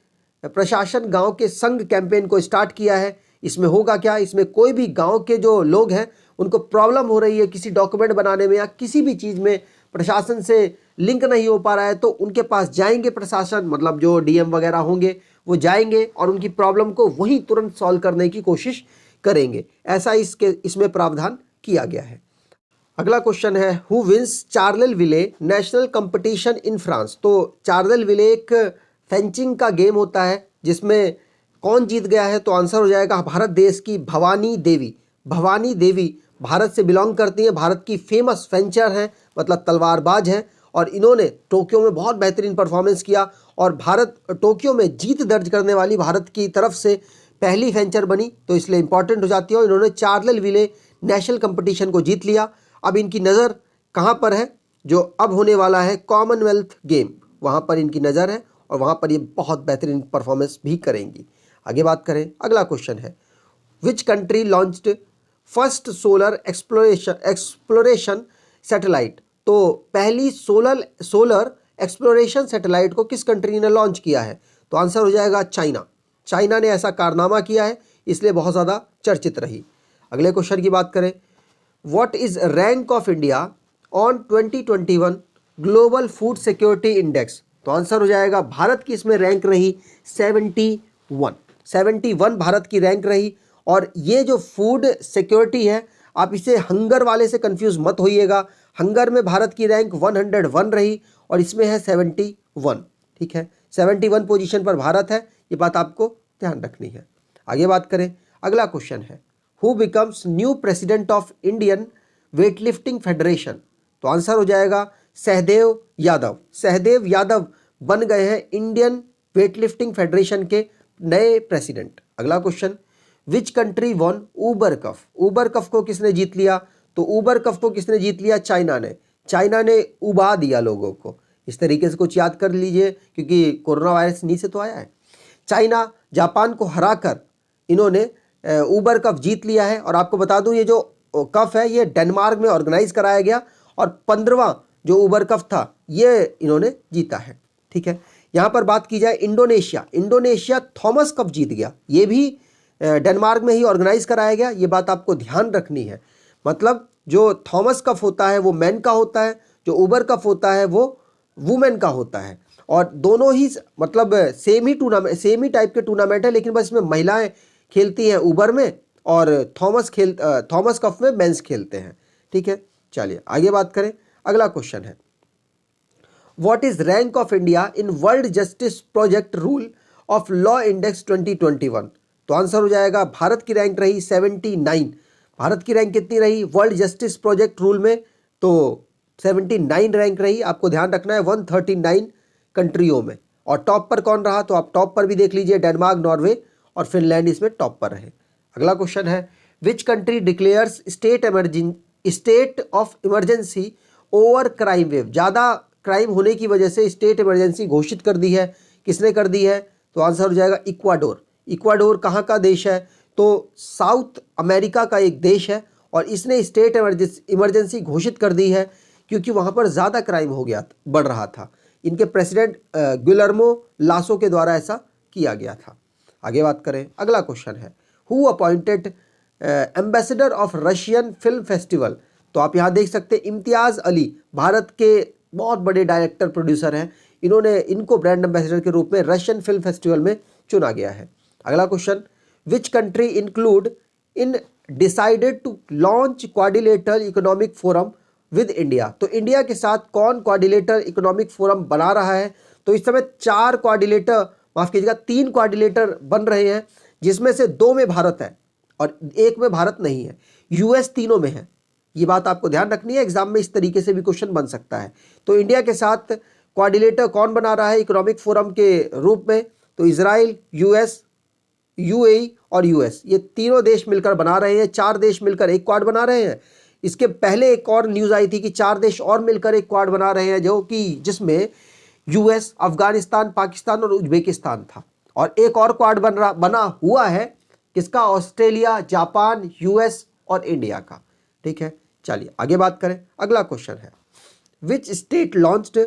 A: प्रशासन गांव के संग कैंपेन को स्टार्ट किया है। इसमें होगा क्या, इसमें कोई भी गांव के जो लोग हैं उनको प्रॉब्लम हो रही है किसी डॉक्यूमेंट बनाने में या किसी भी चीज़ में प्रशासन से लिंक नहीं हो पा रहा है, तो उनके पास जाएंगे प्रशासन, मतलब जो डीएम वगैरह होंगे वो जाएंगे और उनकी प्रॉब्लम को वहीं तुरंत सॉल्व करने की कोशिश करेंगे। ऐसा इसमें प्रावधान किया गया है। अगला क्वेश्चन है, who wins Charleville national competition in France. तो चार्लेल विले एक फेंचिंग का गेम होता है जिसमें कौन जीत गया है, तो आंसर हो जाएगा भारत देश की भवानी देवी भारत से बिलोंग करती हैं, भारत की फेमस फेंचर हैं, मतलब तलवारबाज हैं और इन्होंने टोक्यो में बहुत बेहतरीन परफॉर्मेंस किया और भारत टोक्यो में जीत दर्ज करने वाली भारत की तरफ से पहली फेंचर बनी, तो इसलिए इंपॉर्टेंट हो जाती है। और इन्होंने चार्लेल विले नेशनल कंपटीशन को जीत लिया। अब इनकी नज़र कहाँ पर है, जो अब होने वाला है कॉमनवेल्थ गेम, वहाँ पर इनकी नज़र है और वहाँ पर ये बहुत बेहतरीन परफॉर्मेंस भी करेंगी। आगे बात करें, अगला क्वेश्चन है, which country launched first solar exploration satellite. तो पहली सोलर एक्सप्लोरेशन सैटेलाइट को किस कंट्री ने लॉन्च किया है? तो आंसर हो जाएगा चाइना। चाइना ने ऐसा कारनामा किया है, इसलिए बहुत ज़्यादा चर्चित रही। अगले क्वेश्चन की बात करें, what is rank of India on 2021 global food security index? तो आंसर हो जाएगा भारत की इसमें रैंक रही 71 भारत की रैंक रही। और ये जो फूड सिक्योरिटी है, आप इसे हंगर वाले से कंफ्यूज मत होइएगा। हंगर में भारत की रैंक 101 रही और इसमें है 71। ठीक है, 71 पोजीशन पर भारत है, ये बात आपको ध्यान रखनी है। आगे बात करें, अगला क्वेश्चन है, who becomes new president of Indian weightlifting federation? तो आंसर हो जाएगा सहदेव यादव। सहदेव यादव बन गए हैं इंडियन वेटलिफ्टिंग फेडरेशन के नए प्रेसिडेंट। अगला question, which country won Uber cup? Uber cup को किसने जीत लिया? तो ऊबर कप को किसने जीत लिया? चाइना ने। चाइना ने उबा दिया लोगों को। इस तरीके से कुछ याद कर लीजिए, क्योंकि कोरोना वायरस नी से तो आया है। चाइना जापान को हराकर इन्होंने ऊबर कप जीत लिया है। और आपको बता दूं, ये जो कप है ये डेनमार्क में ऑर्गेनाइज कराया गया और 15वां जो ऊबर कप था ये इन्होंने जीता है। ठीक है, यहाँ पर बात की जाए इंडोनेशिया थॉमस कप जीत गया। ये भी डेनमार्क में ही ऑर्गेनाइज कराया गया, ये बात आपको ध्यान रखनी है। मतलब जो थॉमस कप होता है वो मैन का होता है, जो ऊबर कप होता है वो वुमेन का होता है। और दोनों ही मतलब सेम ही टाइप के टूर्नामेंट है, लेकिन बस इसमें महिलाएं खेलती हैं ऊबर में और थॉमस कप में मेंस खेलते हैं। ठीक है, चलिए आगे बात करें। अगला क्वेश्चन है, what is rank of India in world justice project rule of law index 2021? तो आंसर हो जाएगा भारत की रैंक रही 79। भारत की रैंक कितनी रही वर्ल्ड जस्टिस प्रोजेक्ट रूल में? तो 79 रैंक रही। आपको ध्यान रखना है 139 कंट्रियों में। और टॉप पर कौन रहा? तो आप टॉप पर भी देख लीजिए, डेनमार्क, नॉर्वे और फिनलैंड इसमें टॉप पर रहे। अगला क्वेश्चन है, which country declares state of emergency over crime wave? ज़्यादा क्राइम होने की वजह से स्टेट इमरजेंसी घोषित कर दी है। किसने कर दी है? तो आंसर हो जाएगा इक्वाडोर। इक्वाडोर कहाँ का देश है? तो साउथ अमेरिका का एक देश है और इसने स्टेट इमरजेंसी घोषित कर दी है क्योंकि वहाँ पर ज़्यादा क्राइम बढ़ रहा था। इनके प्रेसिडेंट गुइलर्मो लासो के द्वारा ऐसा किया गया था। आगे बात करें, अगला क्वेश्चन है, who appointed ambassador of Russian film festival? तो आप यहाँ देख सकते हैं इम्तियाज़ अली भारत के बहुत बड़े डायरेक्टर प्रोड्यूसर हैं। इनको ब्रांड एम्बेसडर के रूप में रशियन फिल्म फेस्टिवल में चुना गया है। अगला question, which country include in decided to launch quadrilateral economic forum with India? तो इंडिया के साथ कौन क्वाड्रिलेटरल इकोनॉमिक फोरम बना रहा है? तो इस समय 3 क्वाड्रिलेटर बन रहे हैं, जिसमें से 2 में भारत है और 1 में भारत नहीं है। यूएस तीनों में है। ये बात आपको ध्यान रखनी है, एग्जाम में इस तरीके से भी क्वेश्चन बन सकता है। तो इंडिया के साथ क्वाड्रिलेटर कौन बना रहा है इकोनॉमिक फोरम के रूप में? तो इजराइल, यूएस, यूएई और यूएस, ये तीनों देश मिलकर बना रहे हैं। 4 देश मिलकर एक क्वाड बना रहे हैं। इसके पहले एक और न्यूज़ आई थी कि 4 देश और मिलकर एक क्वाड बना रहे हैं, जो कि जिसमें यूएस, अफगानिस्तान, पाकिस्तान और उज्बेकिस्तान था। और एक और क्वाड बना हुआ है, किसका? ऑस्ट्रेलिया, जापान, यूएस और इंडिया का। ठीक है, चलिए आगे बात करें। अगला क्वेश्चन है, which state launched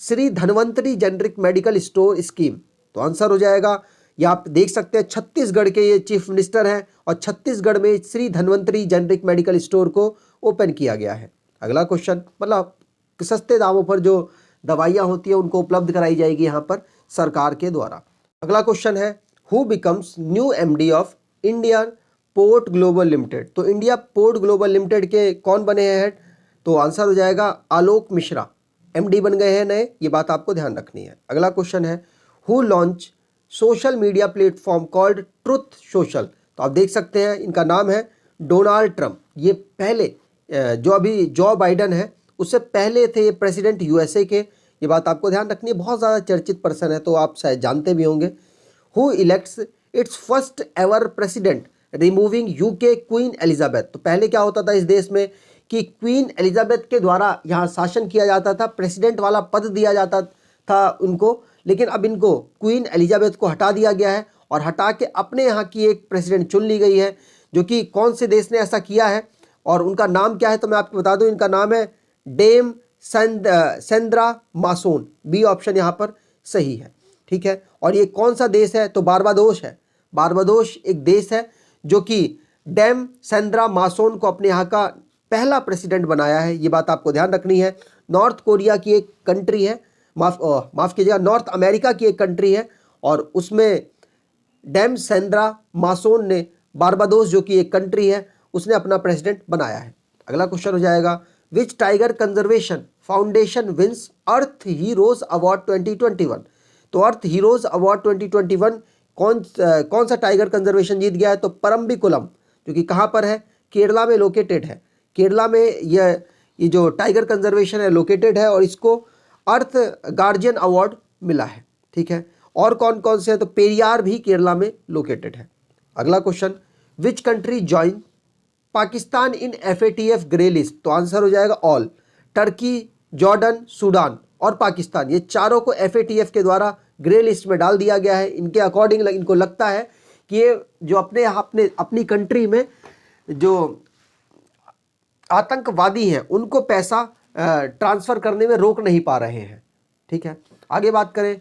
A: Shri Dhanvantari generic medical store scheme? तो आंसर हो जाएगा, ये आप देख सकते हैं छत्तीसगढ़ के ये चीफ मिनिस्टर हैं और छत्तीसगढ़ में Shri Dhanvantari generic medical store को ओपन किया गया है। अगला क्वेश्चन, मतलब सस्ते दामों पर जो दवाइयाँ होती है उनको उपलब्ध कराई जाएगी यहाँ पर सरकार के द्वारा। अगला क्वेश्चन है, who becomes new MD of Indian port global limited? तो इंडिया पोर्ट ग्लोबल लिमिटेड के कौन बने हैं हेड? तो आंसर हो जाएगा आलोक मिश्रा, एमडी बन गए हैं नए। ये बात आपको ध्यान रखनी है। अगला क्वेश्चन है, who launch social media platform called truth social? तो आप देख सकते हैं इनका नाम है डोनाल्ड ट्रंप। ये पहले जो अभी जो बाइडन है उससे पहले थे ये प्रेसिडेंट यूएसए के। ये बात आपको ध्यान रखनी है, बहुत ज़्यादा चर्चित पर्सन है, तो आप शायद जानते भी होंगे। Who elects it's first ever president removing UK queen Elizabeth? तो पहले क्या होता था इस देश में कि क्वीन एलिजाबेथ के द्वारा यहाँ शासन किया जाता था, प्रेसिडेंट वाला पद दिया जाता था उनको, लेकिन अब इनको क्वीन एलिजाबेथ को हटा दिया गया है और हटा के अपने यहाँ की एक प्रेसिडेंट चुन ली गई है। जो कि कौन से देश ने ऐसा किया है और उनका नाम क्या है? तो मैं आपको बता दूं, इनका नाम है डेम सेंद्रा मासोन, बी ऑप्शन यहाँ पर सही है। ठीक है, और ये कौन सा देश है? तो बारबाडोस है। बारबाडोस एक देश है जो कि डैम सेंद्रा मासोन को अपने यहाँ का पहला प्रेसिडेंट बनाया है, ये बात आपको ध्यान रखनी है। नॉर्थ कोरिया की एक कंट्री है, माफ कीजिएगा, नॉर्थ अमेरिका की एक कंट्री है, और उसमें डैम सेंद्रा मासोन ने बारबाडोस जो कि एक कंट्री है उसने अपना प्रेसिडेंट बनाया है। अगला क्वेश्चन हो जाएगा, विच टाइगर कंजर्वेशन फाउंडेशन विंस अर्थ हीरोज अवार्ड 2021? तो अर्थ हीरोज अवार्ड 2021 कौन सा टाइगर कंजर्वेशन जीत गया है? तो परम्बिकुलम, जो कि कहाँ पर है? केरला में लोकेटेड है। केरला में ये जो टाइगर कंजर्वेशन है लोकेटेड है, और इसको अर्थ गार्जियन अवार्ड मिला है। ठीक है, और कौन कौन से हैं? तो पेरियार भी केरला में लोकेटेड है। अगला question, which country join Pakistan in FATF grey list? तो आंसर हो जाएगा ऑल। टर्की, जॉर्डन, सूडान और पाकिस्तान, ये चारों को FATF के द्वारा ग्रे लिस्ट में डाल दिया गया है। इनके अकॉर्डिंग इनको लगता है कि ये जो अपनी कंट्री में जो आतंकवादी हैं उनको पैसा ट्रांसफर करने में रोक नहीं पा रहे हैं। ठीक है, आगे बात करें,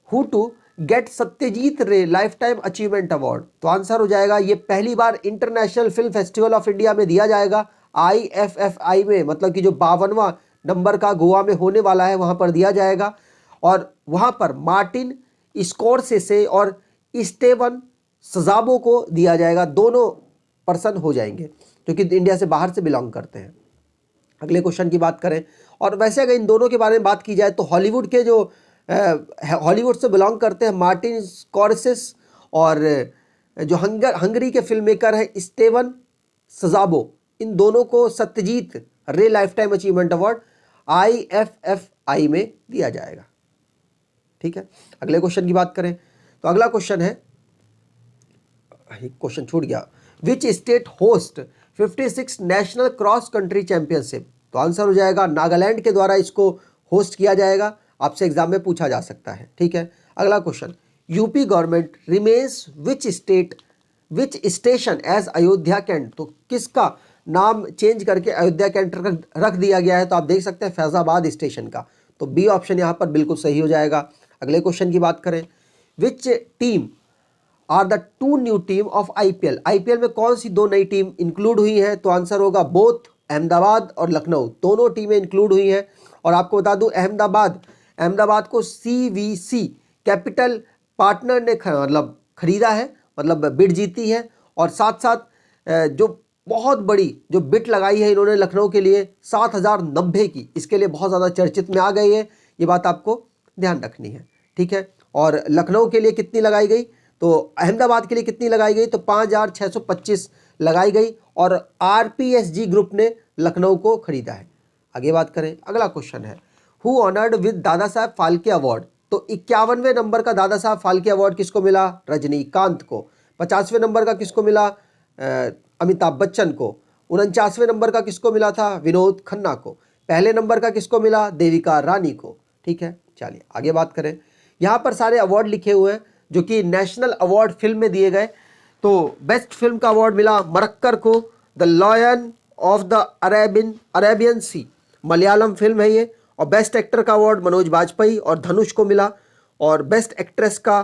A: who to get Satyajit Ray lifetime achievement award? तो आंसर हो जाएगा, ये पहली बार international film festival of India में दिया जाएगा, IFFI में, मतलब कि जो 52वां नंबर का गोवा में होने वाला है वहां पर दिया जाएगा, और वहां पर मार्टिन स्कॉर्सेसे और स्टेवन सजाबो को दिया जाएगा। दोनों पर्सन हो जाएंगे जो कि इंडिया से बाहर से बिलोंग करते हैं। अगले क्वेश्चन की बात करें, और वैसे अगर इन दोनों के बारे में बात की जाए तो हॉलीवुड के जो हॉलीवुड से बिलोंग करते हैं मार्टिन स्कॉर्सेस, और जो हंगरी के फिल्म मेकर है स्टेवन सजाबो, इन दोनों को Satyajit Ray lifetime achievement award IFFI में दिया जाएगा। ठीक है, अगले क्वेश्चन की बात करें तो अगला क्वेश्चन है, एक क्वेश्चन छूट गया, which state host 56 national cross country championship? तो आंसर हो जाएगा नागालैंड के द्वारा इसको होस्ट किया जाएगा, आपसे एग्जाम में पूछा जा सकता है। ठीक है, अगला क्वेश्चन, यूपी गवर्नमेंट रिमेन्स विच स्टेशन एज अयोध्या कैंट? तो किसका नाम चेंज करके अयोध्या कैंट रख दिया गया है? तो आप देख सकते हैं फैजाबाद स्टेशन का, तो बी ऑप्शन यहाँ पर बिल्कुल सही हो जाएगा। अगले क्वेश्चन की बात करें, which team are the 2 new team of IPL में कौन सी 2 नई टीम इंक्लूड हुई हैं? तो आंसर होगा बोथ, अहमदाबाद और लखनऊ, दोनों टीमें इंक्लूड हुई हैं। और आपको बता दूं, अहमदाबाद को CVC कैपिटल पार्टनर ने मतलब खरीदा है, मतलब बिड जीती है, और साथ साथ जो बहुत बड़ी जो बिट लगाई है इन्होंने लखनऊ के लिए 7090 की, इसके लिए बहुत ज़्यादा चर्चित में आ गई है, ये बात आपको ध्यान रखनी है। ठीक है, और लखनऊ के लिए कितनी लगाई गई? तो अहमदाबाद के लिए कितनी लगाई गई? तो 5625 लगाई गई, और RPSG ग्रुप ने लखनऊ को खरीदा है। आगे बात करें, अगला क्वेश्चन है, who honoured with Dada Saheb Phalke award? तो 51वें नंबर का दादा साहब फाल्के अवार्ड किसको मिला? रजनीकांत को। 50वें नंबर का किसको मिला? अमिताभ बच्चन को। 49वें नंबर का किसको मिला था? विनोद खन्ना को। पहले नंबर का किसको मिला? देविका रानी को। ठीक है, चलिए आगे बात करें, यहाँ पर सारे अवार्ड लिखे हुए हैं जो कि नेशनल अवार्ड फिल्म में दिए गए। तो बेस्ट फिल्म का अवार्ड मिला मरक्कर को, the lion of the Arabian sea, Malayalam film है ये। और बेस्ट एक्टर का अवार्ड मनोज बाजपेयी और धनुष को मिला, और बेस्ट एक्ट्रेस का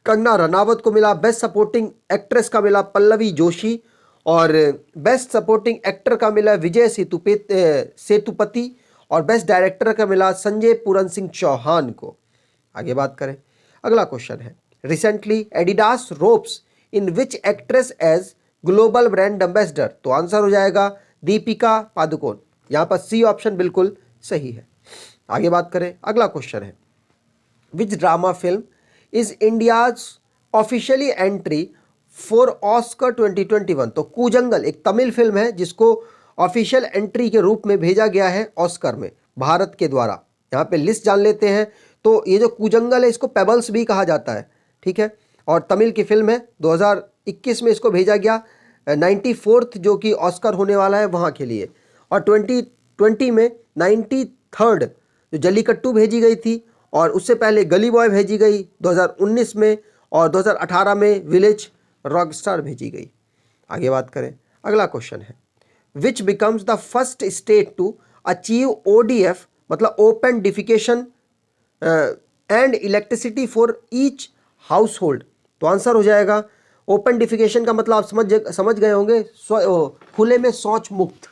A: कंगना रनावत को मिला, बेस्ट सपोर्टिंग एक्ट्रेस का मिला पल्लवी जोशी, और बेस्ट सपोर्टिंग एक्टर का मिला विजय सेतुपति, और बेस्ट डायरेक्टर का मिला संजय पूरन सिंह चौहान को। आगे बात करें, अगला क्वेश्चन है, recently Adidas ropes in which actress as global brand ambassador? तो आंसर हो जाएगा दीपिका पादुकोण। यहाँ पर सी ऑप्शन बिल्कुल सही है। आगे बात करें, अगला क्वेश्चन है, which drama film is India's officially entry for Oscar 2021? तो कूजंगल एक तमिल फिल्म है जिसको ऑफिशियल एंट्री के रूप में भेजा गया है ऑस्कर में भारत के द्वारा। यहाँ पे लिस्ट जान लेते हैं, तो ये जो कूजंगल है इसको पेबल्स भी कहा जाता है। ठीक है, और तमिल की फिल्म है, 2021 में इसको भेजा गया 94th जो कि ऑस्कर होने वाला है वहाँ के लिए, और 2020 में 93rd जो जल्लीकट्टू भेजी गई थी, और उससे पहले गली बॉय भेजी गई 2019 में, और 2018 में विलेज रॉकस्टार भेजी गई। आगे बात करें, अगला क्वेश्चन है, which becomes the first state to achieve ODF मतलब open defecation and electricity for each household? तो आंसर हो जाएगा ओपन डिफिकेशन का मतलब आप समझ गए होंगे, खुले में शौच मुक्त।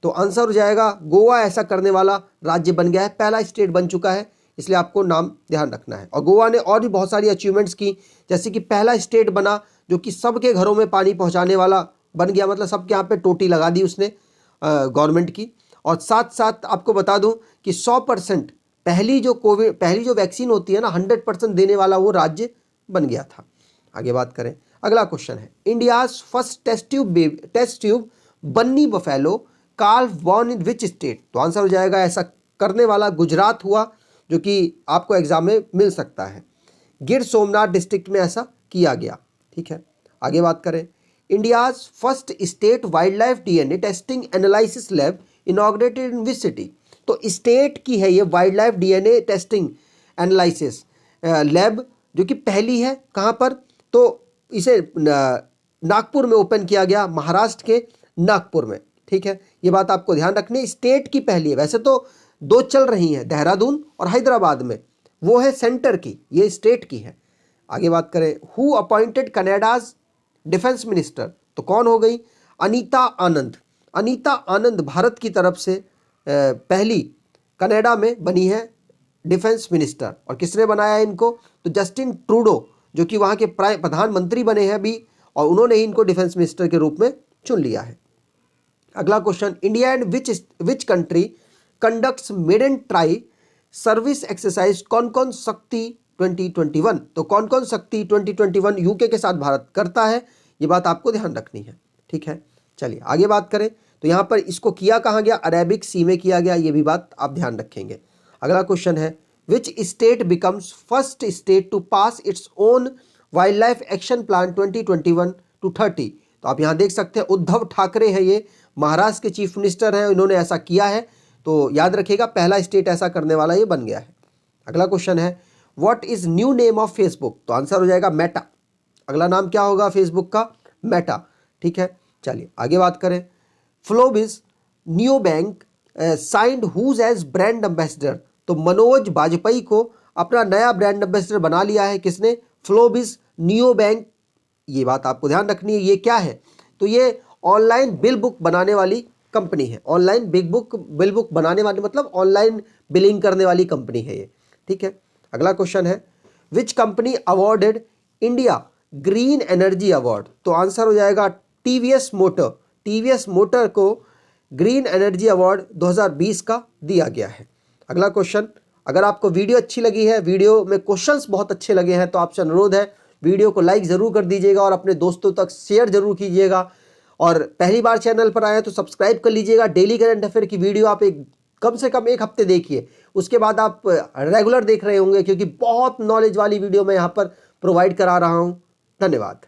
A: तो आंसर हो जाएगा गोवा ऐसा करने वाला राज्य बन गया है, पहला स्टेट बन चुका है, इसलिए आपको नाम ध्यान रखना है। और गोवा ने और भी बहुत सारी अचीवमेंट्स की, जैसे कि पहला स्टेट बना जो कि सबके घरों में पानी पहुंचाने वाला बन गया, मतलब सबके यहाँ पे टोटी लगा दी उसने गवर्नमेंट की। और साथ साथ आपको बता दूं कि 100% पहली जो वैक्सीन होती है ना 100% देने वाला वो राज्य बन गया था। आगे बात करें, अगला क्वेश्चन है India's first test tube Banni buffalo calf born in which state? तो आंसर हो जाएगा ऐसा करने वाला गुजरात हुआ, जो कि आपको एग्जाम में मिल सकता है। गिर सोमनाथ डिस्ट्रिक्ट में ऐसा किया गया। ठीक है, आगे बात करें, India's first state wild life DNA testing analysis lab inaugurated in which city? तो स्टेट की है ये wild life DNA testing analysis lab, जो कि पहली है कहाँ पर? तो इसे नागपुर में ओपन किया गया, महाराष्ट्र के नागपुर में। ठीक है, ये बात आपको ध्यान रखनी, स्टेट की पहली है। वैसे तो 2 चल रही हैं, देहरादून और हैदराबाद में, वो है सेंटर की, ये स्टेट की है। आगे बात करें, हु अपॉइंटेड कनाडाज डिफेंस मिनिस्टर? तो कौन हो गई? अनीता आनंद। अनीता आनंद भारत की तरफ से पहली कनाडा में बनी है डिफेंस मिनिस्टर। और किसने बनाया इनको? तो जस्टिन ट्रूडो, जो कि वहाँ के प्रधानमंत्री बने हैं अभी, और उन्होंने ही इनको डिफेंस मिनिस्टर के रूप में चुन लिया है। अगला question, India and which country conducts maiden tri service exercise कौन कौन शक्ति 2021? तो कौन कौन शक्ति 2021 यूके के साथ भारत करता है, ये बात आपको ध्यान रखनी है। ठीक है, चलिए आगे बात करें, तो यहाँ पर इसको किया कहाँ गया? अरेबिक सी में किया गया, ये भी बात आप ध्यान रखेंगे। अगला क्वेश्चन है, which state becomes first state to pass its own wildlife action plan 2021-30? तो आप यहाँ देख सकते हैं उद्धव ठाकरे है, ये महाराष्ट्र के चीफ मिनिस्टर हैं, इन्होंने ऐसा किया है। तो याद रखिएगा पहला स्टेट ऐसा करने वाला ये बन गया है। अगला क्वेश्चन है, what is new name of Facebook? तो आंसर हो जाएगा मेटा। अगला नाम क्या होगा फेसबुक का? मेटा। ठीक है, चलिए आगे बात करें, Flobiz neo bank signed whose as brand ambassador? तो मनोज बाजपेयी को अपना नया ब्रांड एम्बेसडर बना लिया है किसने? फ्लोबिस नियो बैंक। ये बात आपको ध्यान रखनी है, ये क्या है? तो ये ऑनलाइन बिल बुक बनाने वाली कंपनी है, ऑनलाइन बिल बुक बनाने वाली मतलब ऑनलाइन बिलिंग करने वाली कंपनी है ये। ठीक है, अगला क्वेश्चन है, which company awarded India green energy award? तो आंसर हो जाएगा टीवीएस मोटर। टीवीएस मोटर को ग्रीन एनर्जी अवार्ड 2020 का दिया गया है। अगला क्वेश्चन, अगर आपको वीडियो अच्छी लगी है, वीडियो में क्वेश्चंस बहुत अच्छे लगे हैं, तो आपसे अनुरोध है वीडियो को लाइक ज़रूर कर दीजिएगा और अपने दोस्तों तक शेयर जरूर कीजिएगा। और पहली बार चैनल पर आए तो सब्सक्राइब कर लीजिएगा। डेली करंट अफेयर की वीडियो आप कम से कम 1 हफ्ते देखिए, उसके बाद आप रेगुलर देख रहे होंगे, क्योंकि बहुत नॉलेज वाली वीडियो मैं यहाँ पर प्रोवाइड करा रहा हूँ। धन्यवाद।